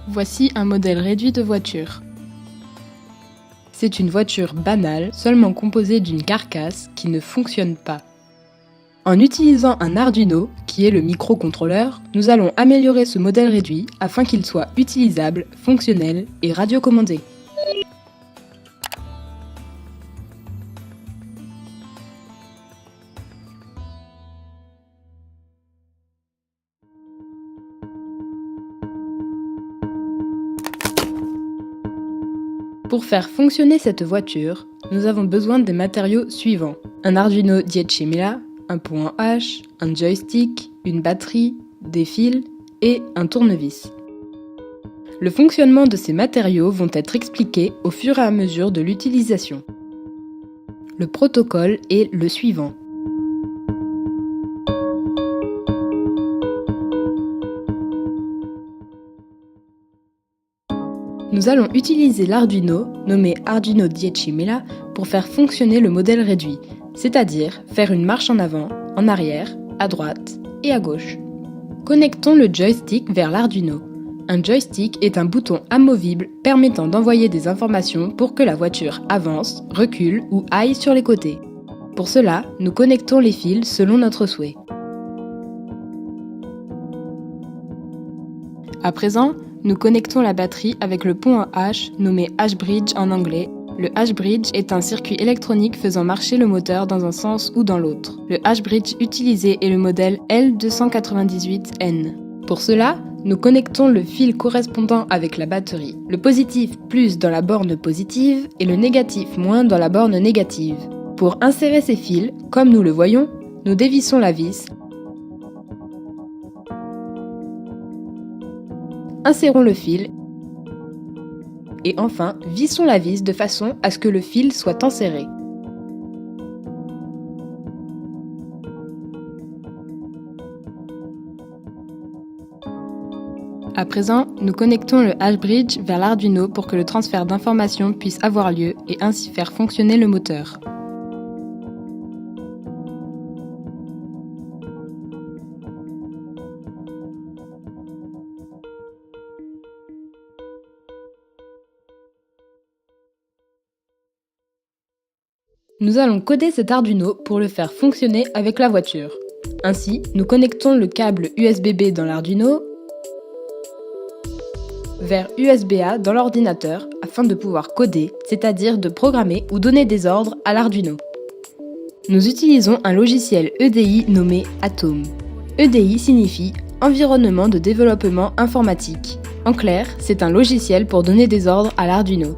Voici un modèle réduit de voiture. C'est une voiture banale, seulement composée d'une carcasse qui ne fonctionne pas. En utilisant un Arduino, qui est le microcontrôleur, nous allons améliorer ce modèle réduit afin qu'il soit utilisable, fonctionnel et radiocommandé. Pour faire fonctionner cette voiture, nous avons besoin des matériaux suivants. Un Arduino 10.000, un pont en H, un joystick, une batterie, des fils et un tournevis. Le fonctionnement de ces matériaux vont être expliqués au fur et à mesure de l'utilisation. Le protocole est le suivant. Nous allons utiliser l'Arduino, nommé Arduino 10.000, pour faire fonctionner le modèle réduit, c'est-à-dire faire une marche en avant, en arrière, à droite et à gauche. Connectons le joystick vers l'Arduino. Un joystick est un bouton amovible permettant d'envoyer des informations pour que la voiture avance, recule ou aille sur les côtés. Pour cela, nous connectons les fils selon notre souhait. À présent, nous connectons la batterie avec le pont en H, nommé H-bridge en anglais. Le H-bridge est un circuit électronique faisant marcher le moteur dans un sens ou dans l'autre. Le H-bridge utilisé est le modèle L298N. Pour cela, nous connectons le fil correspondant avec la batterie. Le positif plus dans la borne positive et le négatif moins dans la borne négative. Pour insérer ces fils, comme nous le voyons, nous dévissons la vis. Insérons le fil et enfin vissons la vis de façon à ce que le fil soit enserré. À présent, nous connectons le H-bridge vers l'Arduino pour que le transfert d'informations puisse avoir lieu et ainsi faire fonctionner le moteur. Nous allons coder cet Arduino pour le faire fonctionner avec la voiture. Ainsi, nous connectons le câble USB-B dans l'Arduino vers USB-A dans l'ordinateur afin de pouvoir coder, c'est-à-dire de programmer ou donner des ordres à l'Arduino. Nous utilisons un logiciel EDI nommé Atom. EDI signifie Environnement de développement informatique. En clair, c'est un logiciel pour donner des ordres à l'Arduino.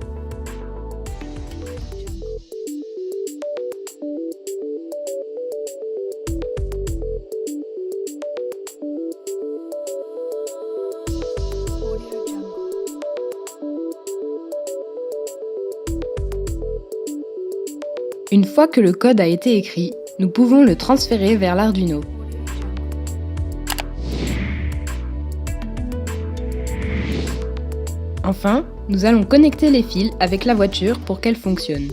Une fois que le code a été écrit, nous pouvons le transférer vers l'Arduino. Enfin, nous allons connecter les fils avec la voiture pour qu'elle fonctionne.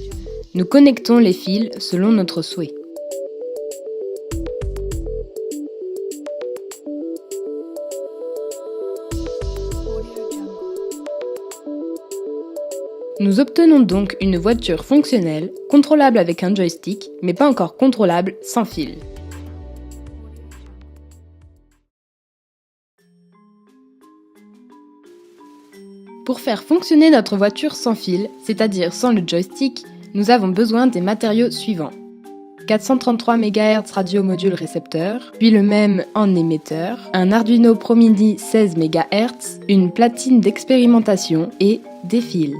Nous connectons les fils selon notre souhait. Nous obtenons donc une voiture fonctionnelle, contrôlable avec un joystick, mais pas encore contrôlable sans fil. Pour faire fonctionner notre voiture sans fil, c'est-à-dire sans le joystick, nous avons besoin des matériaux suivants. 433 MHz radio module récepteur, puis le même en émetteur, un Arduino Pro Mini 16 MHz, une platine d'expérimentation et des fils.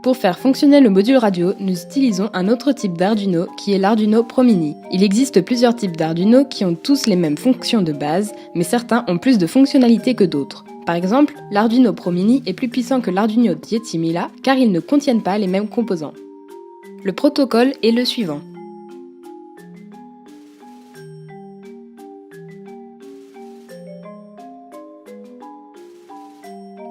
Pour faire fonctionner le module radio, nous utilisons un autre type d'Arduino qui est l'Arduino Pro Mini. Il existe plusieurs types d'Arduino qui ont tous les mêmes fonctions de base, mais certains ont plus de fonctionnalités que d'autres. Par exemple, l'Arduino Pro Mini est plus puissant que l'Arduino 10.000 car ils ne contiennent pas les mêmes composants. Le protocole est le suivant.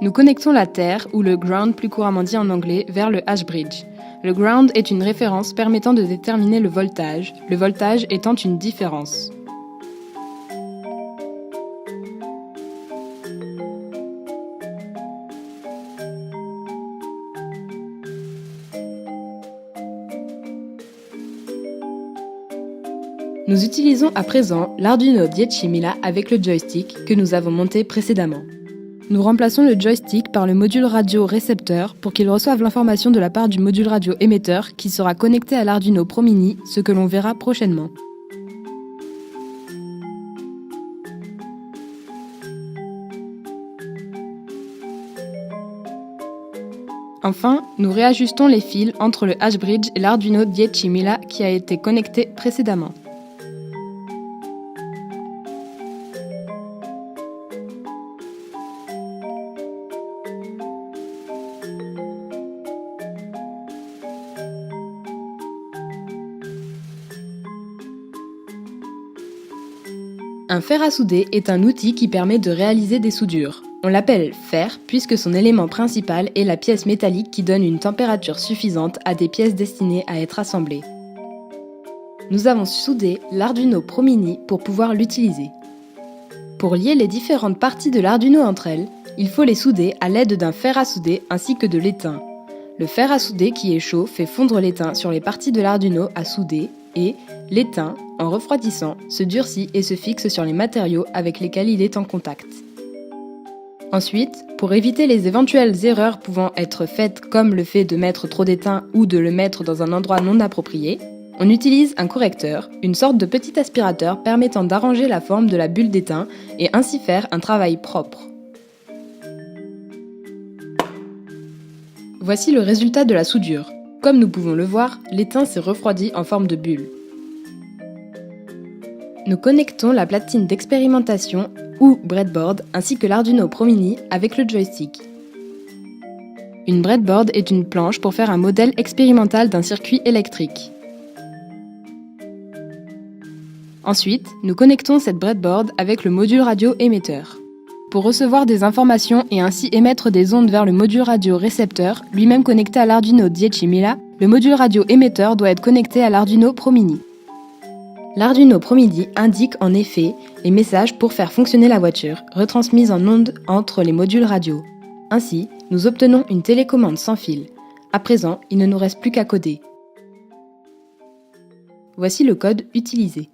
Nous connectons la terre, ou le ground plus couramment dit en anglais, vers le H-bridge. Le ground est une référence permettant de déterminer le voltage étant une différence. Nous utilisons à présent l'Arduino 10.000 avec le joystick que nous avons monté précédemment. Nous remplaçons le joystick par le module radio récepteur pour qu'il reçoive l'information de la part du module radio émetteur qui sera connecté à l'Arduino Pro Mini, ce que l'on verra prochainement. Enfin, nous réajustons les fils entre le H-Bridge et l'Arduino 10.000 qui a été connecté précédemment. Un fer à souder est un outil qui permet de réaliser des soudures. On l'appelle fer puisque son élément principal est la pièce métallique qui donne une température suffisante à des pièces destinées à être assemblées. Nous avons soudé l'Arduino Pro Mini pour pouvoir l'utiliser. Pour lier les différentes parties de l'Arduino entre elles, il faut les souder à l'aide d'un fer à souder ainsi que de l'étain. Le fer à souder qui est chaud fait fondre l'étain sur les parties de l'Arduino à souder et l'étain, en refroidissant, se durcit et se fixe sur les matériaux avec lesquels il est en contact. Ensuite, pour éviter les éventuelles erreurs pouvant être faites comme le fait de mettre trop d'étain ou de le mettre dans un endroit non approprié, on utilise un correcteur, une sorte de petit aspirateur permettant d'arranger la forme de la bulle d'étain et ainsi faire un travail propre. Voici le résultat de la soudure. Comme nous pouvons le voir, l'étain s'est refroidi en forme de bulle. Nous connectons la platine d'expérimentation ou breadboard ainsi que l'Arduino Pro Mini avec le joystick. Une breadboard est une planche pour faire un modèle expérimental d'un circuit électrique. Ensuite, nous connectons cette breadboard avec le module radio émetteur. Pour recevoir des informations et ainsi émettre des ondes vers le module radio récepteur, lui-même connecté à l'Arduino 10.000, le module radio émetteur doit être connecté à l'Arduino Pro Mini. L'Arduino Pro Mini indique en effet les messages pour faire fonctionner la voiture, retransmis en ondes entre les modules radio. Ainsi, nous obtenons une télécommande sans fil. À présent, il ne nous reste plus qu'à coder. Voici le code utilisé.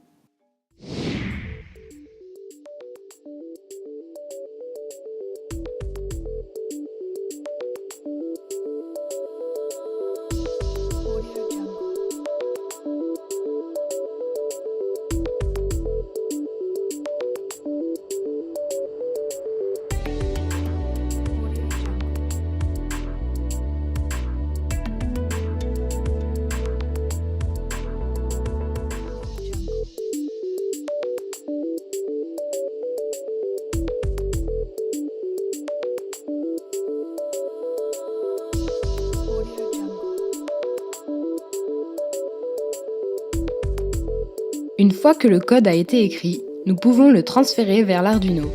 Une fois que le code a été écrit, nous pouvons le transférer vers l'Arduino.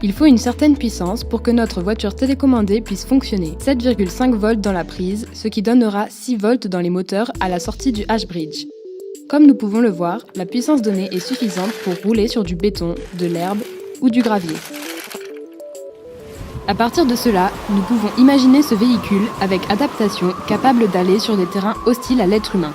Il faut une certaine puissance pour que notre voiture télécommandée puisse fonctionner. 7,5 volts dans la prise, ce qui donnera 6 volts dans les moteurs à la sortie du H-Bridge. Comme nous pouvons le voir, la puissance donnée est suffisante pour rouler sur du béton, de l'herbe ou du gravier. À partir de cela, nous pouvons imaginer ce véhicule avec adaptation capable d'aller sur des terrains hostiles à l'être humain.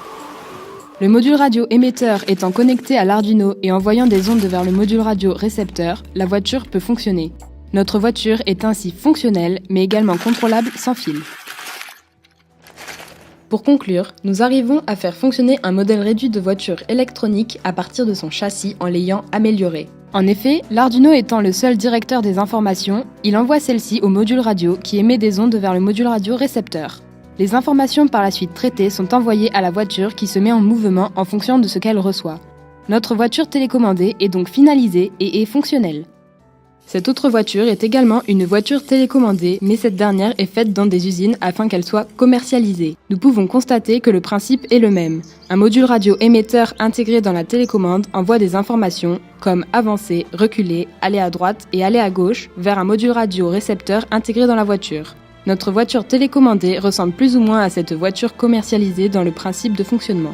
Le module radio émetteur étant connecté à l'Arduino et envoyant des ondes vers le module radio récepteur, la voiture peut fonctionner. Notre voiture est ainsi fonctionnelle, mais également contrôlable sans fil. Pour conclure, nous arrivons à faire fonctionner un modèle réduit de voiture électronique à partir de son châssis en l'ayant amélioré. En effet, l'Arduino étant le seul directeur des informations, il envoie celle-ci au module radio qui émet des ondes vers le module radio récepteur. Les informations par la suite traitées sont envoyées à la voiture qui se met en mouvement en fonction de ce qu'elle reçoit. Notre voiture télécommandée est donc finalisée et est fonctionnelle. Cette autre voiture est également une voiture télécommandée, mais cette dernière est faite dans des usines afin qu'elle soit commercialisée. Nous pouvons constater que le principe est le même. Un module radio émetteur intégré dans la télécommande envoie des informations comme avancer, reculer, aller à droite et aller à gauche vers un module radio récepteur intégré dans la voiture. Notre voiture télécommandée ressemble plus ou moins à cette voiture commercialisée dans le principe de fonctionnement.